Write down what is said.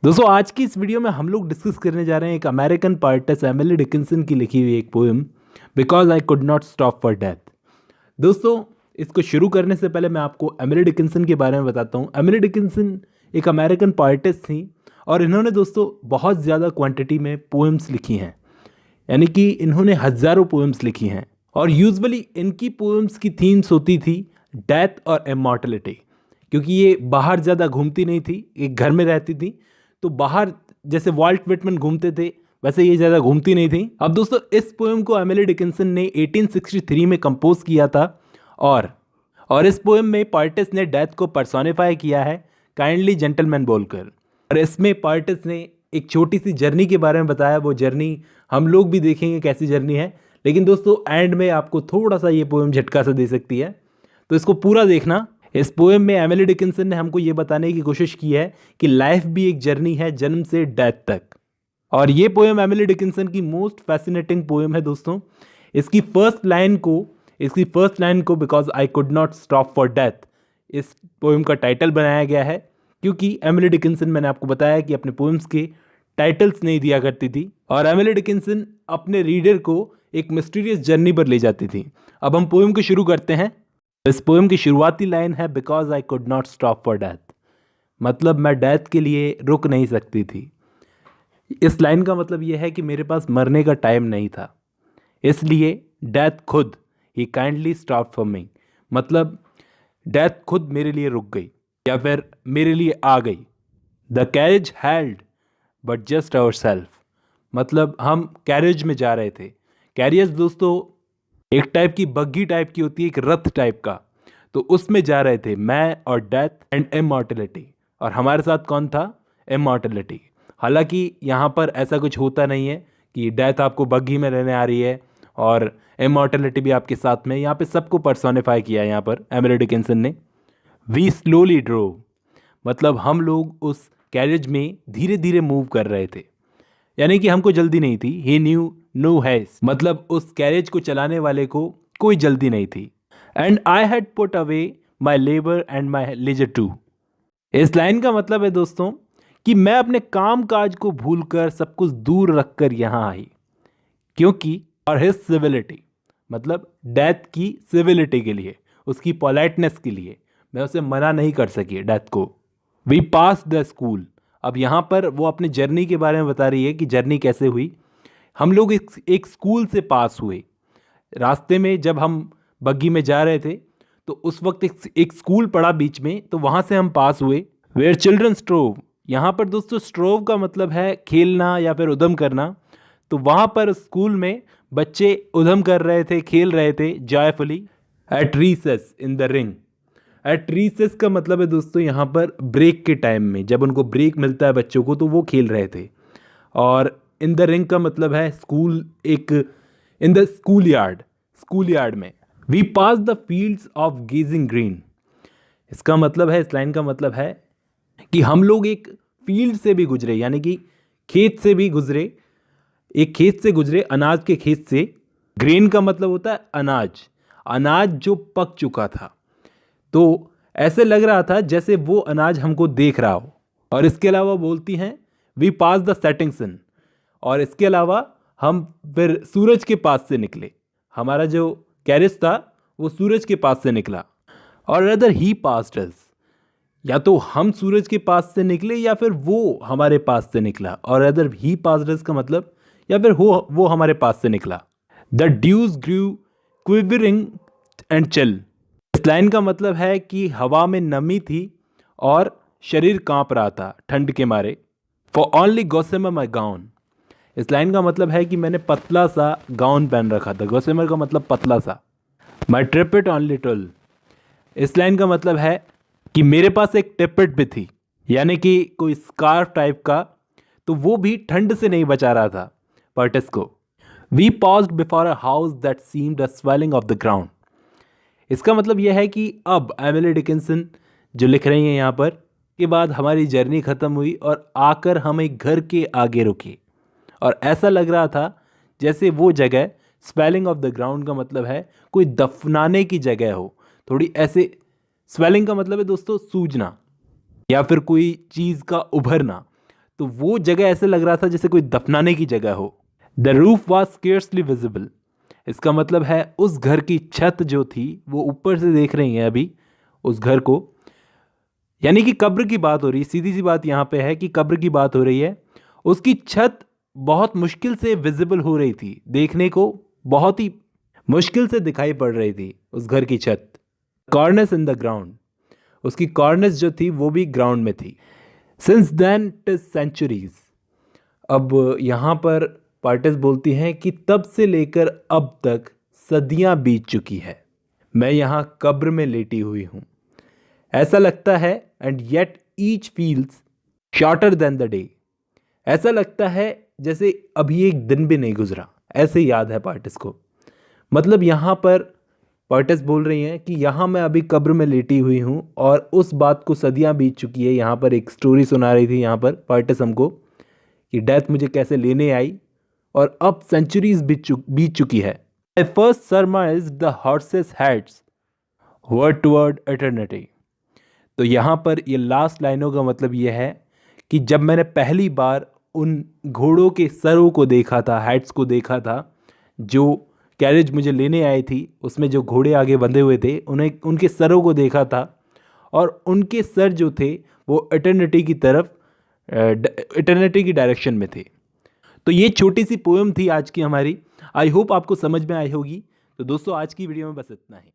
दोस्तों आज की इस वीडियो में हम लोग डिस्कस करने जा रहे हैं एक अमेरिकन पोएटेस एमिली डिकिंसन की लिखी हुई एक poem because I could not stop for death. दोस्तों इसको शुरू करने से पहले मैं आपको एमिली डिकिंसन के बारे में बताता हूँ। एमिली डिकिंसन एक अमेरिकन पोएटेस थी और इन्होंने दोस्तों बहुत ज़्यादा क्वांटिटी में पोएम्स लिखी हैं, यानी कि इन्होंने हज़ारों पोएम्स लिखी हैं और यूजुअली इनकी पोएम्स की थीम्स होती थी डेथ और इमॉर्टलिटी। क्योंकि ये बाहर ज़्यादा घूमती नहीं थी, एक घर में रहती थी, तो बाहर जैसे वॉल्ट विटमैन घूमते थे वैसे ये ज़्यादा घूमती नहीं थी। अब दोस्तों इस पोएम को एमिली डिकिंसन ने 1863 में कंपोज किया था और इस पोएम में पोएटेस ने डेथ को पर्सोनिफाई किया है काइंडली जेंटलमैन बोलकर। और इसमें पोएटेस ने एक छोटी सी जर्नी के बारे में बताया। वो जर्नी हम लोग भी देखेंगे कैसी जर्नी है, लेकिन दोस्तों एंड में आपको थोड़ा सा ये पोएम झटका सा दे सकती है, तो इसको पूरा देखना। इस पोएम में एमिली डिकिंसन ने हमको ये बताने की कोशिश की है कि लाइफ भी एक जर्नी है जन्म से डेथ तक। और ये पोएम एमिली डिकिंसन की मोस्ट फैसिनेटिंग पोएम है दोस्तों। इसकी फर्स्ट लाइन को because I could not stop for death इस पोएम का टाइटल बनाया गया है, क्योंकि एमिली डिकिंसन, मैंने आपको बताया कि अपने पोएम्स के टाइटल्स नहीं दिया करती थी और एमिली डिकिंसन अपने रीडर को एक मिस्टीरियस जर्नी पर ले जाती थी। अब हम पोएम को शुरू करते हैं। इस पोएम की शुरुआती लाइन है because I could not stop for death, मतलब मैं डेथ के लिए रुक नहीं सकती थी। इस लाइन का मतलब यह है कि मेरे पास मरने का टाइम नहीं था, इसलिए डेथ खुद ही काइंडली स्टॉप फॉर मी, मतलब डेथ खुद मेरे लिए रुक गई या फिर मेरे लिए आ गई। The carriage held but just our self, मतलब हम कैरेज में जा रहे थे। कैरियर्स दोस्तों एक टाइप की बग्गी टाइप की होती है, एक रथ टाइप का, तो उसमें जा रहे थे मैं और डेथ एंड इमॉर्टलिटी। और हमारे साथ कौन था? इमॉर्टलिटी। हालांकि यहाँ पर ऐसा कुछ होता नहीं है कि डेथ आपको बग्गी में रहने आ रही है और इमॉर्टलिटी भी आपके साथ में। यहाँ पे सबको पर्सोनिफाई किया है यहाँ पर एमिली डिकिंसन ने। वी स्लोली ड्रोव, मतलब हम लोग उस कैरेज में धीरे धीरे मूव कर रहे थे, यानी कि हमको जल्दी नहीं थी। ही न्यू नो हैज, मतलब उस कैरेज को चलाने वाले को कोई जल्दी नहीं थी। And I had put away my labour and my leisure too. इस लाइन का मतलब है दोस्तों कि मैं अपने काम काज को भूलकर सब कुछ दूर रखकर यहाँ आई, क्योंकि और हिज सिविलिटी, मतलब डेथ की सिविलिटी के लिए, उसकी पोलाइटनेस के लिए मैं उसे मना नहीं कर सकी डेथ को। वी पास द स्कूल, अब यहाँ पर वो अपने जर्नी के बारे में बता रही है कि जर्नी कैसे हुई। हम लोग एक स्कूल से पास हुए। रास्ते में जब हम बग्गी में जा रहे थे तो उस वक्त एक स्कूल पड़ा बीच में, तो वहाँ से हम पास हुए। वेयर चिल्ड्रन स्ट्रोव, यहाँ पर दोस्तों स्ट्रोव का मतलब है खेलना या फिर उधम करना। तो वहाँ पर स्कूल में बच्चे उधम कर रहे थे, खेल रहे थे joyfully. At recess in the ring, at recess का मतलब है दोस्तों यहाँ पर ब्रेक के टाइम में, जब उनको ब्रेक मिलता है बच्चों को, तो वो खेल रहे थे। और इन द रिंग का मतलब है स्कूल, एक इन द स्कूल यार्ड में। We pass the fields of gazing green, इसका मतलब है, इस लाइन का मतलब है कि हम लोग एक फील्ड से भी गुजरे, यानी कि खेत से भी गुजरे, एक खेत से गुजरे, अनाज के खेत से। ग्रेन का मतलब होता है अनाज जो पक चुका था, तो ऐसे लग रहा था जैसे वो अनाज हमको देख रहा हो। और इसके अलावा बोलती हैं we pass the setting sun, और इसके अलावा हम फिर सूरज के पास से निकले। हमारा जो कैरेज था वो सूरज के पास से निकला। और अदर ही पास्ड अस, या तो हम सूरज के पास से निकले या फिर वो हमारे पास से निकला। और अदर ही पास्ड अस का मतलब या फिर वो हमारे पास से निकला। The dews grew quivering and chill, इस लाइन का मतलब है कि हवा में नमी थी और शरीर कांप रहा था ठंड के मारे। फॉर ओनली गॉसेमर माई गाउन, इस लाइन का मतलब है कि मैंने पतला सा गाउन पहन रखा था। गॉसेमर का मतलब पतला सा। माई ट्रिपिट ओनली टुल, इस लाइन का मतलब है कि मेरे पास एक टिपिट भी थी, यानी कि कोई स्कार्फ टाइप का, तो वो भी ठंड से नहीं बचा रहा था पोएटेस को। We paused before a house that seemed a swelling of the ground, इसका मतलब यह है कि अब एमिली डिकिंसन जो लिख रही हैं यहाँ पर, के बाद हमारी जर्नी ख़त्म हुई और आकर हम एक घर के आगे रुके और ऐसा लग रहा था जैसे वो जगह, स्वेलिंग ऑफ द ग्राउंड का मतलब है कोई दफनाने की जगह हो, थोड़ी ऐसे। स्वेलिंग का मतलब है दोस्तों सूजना या फिर कोई चीज़ का उभरना, तो वो जगह ऐसे लग रहा था जैसे कोई दफनाने की जगह हो। The roof was scarcely visible. इसका मतलब है उस घर की छत जो थी वो ऊपर से देख रही हैं अभी उस घर को, यानी कि कब्र की बात हो रही है। सीधी सी बात यहाँ पे है कि कब्र की बात हो रही है। उसकी छत बहुत मुश्किल से विजिबल हो रही थी, देखने को बहुत ही मुश्किल से दिखाई पड़ रही थी उस घर की छत। कॉर्निस इन द ग्राउंड, उसकी कॉर्निस जो थी वो भी ग्राउंड में थी। सिंस देन टिज सेंचुरीज, अब यहाँ पर पार्टिस बोलती हैं कि तब से लेकर अब तक सदियां बीत चुकी है। मैं यहाँ कब्र में लेटी हुई हूँ, ऐसा लगता है, and yet each feels shorter than the day. ऐसा लगता है जैसे अभी एक दिन भी नहीं गुजरा, ऐसे याद है पार्टिस को। मतलब यहाँ पर पार्टिस बोल रही हैं कि यहाँ मैं अभी कब्र में लेटी हुई हूँ और उस बात को सदियां बीत चुकी है। यहाँ पर एक स्टोरी सुना रही थी यहाँ पर पार्टिस हमको कि डेथ मुझे कैसे लेने आई और अब सेंचुरीज बीत चुकी है। I first surmised the horses heads were toward eternity. तो यहाँ पर ये लास्ट लाइनों का मतलब ये है कि जब मैंने पहली बार उन घोड़ों के सरों को देखा था, हेड्स को देखा था, जो कैरेज मुझे लेने आई थी उसमें जो घोड़े आगे बंधे हुए थे, उन्हें उनके सरों को देखा था और उनके सर जो थे वो एटर्निटी की तरफ, एटर्निटी की डायरेक्शन में थे। तो ये छोटी सी पोएम थी आज की हमारी। आई होप आपको समझ में आई होगी। तो दोस्तों आज की वीडियो में बस इतना ही।